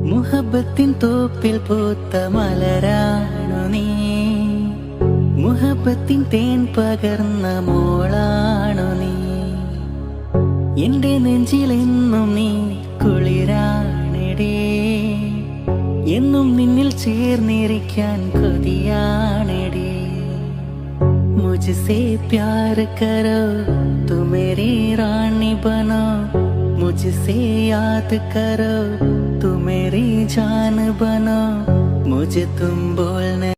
മുഹബത്തിൻ തോപ്പിൽ പൂത്ത മലരാണു നീ, മുഹബത്തിൻ തേൻ പകർന്ന മോളാണു നീ. എന്റെ നെഞ്ചിലെന്നും നീ കുളിരാണെടേ, എന്നും നിന്നിൽ ചേർന്നിരിക്കാൻ കൊതിയാണെടേ. मुझसे प्यार करो तो मेरी रानी बनो, मुझसे याद करो तो मेरी जान बनो. मुझे तुम बोलने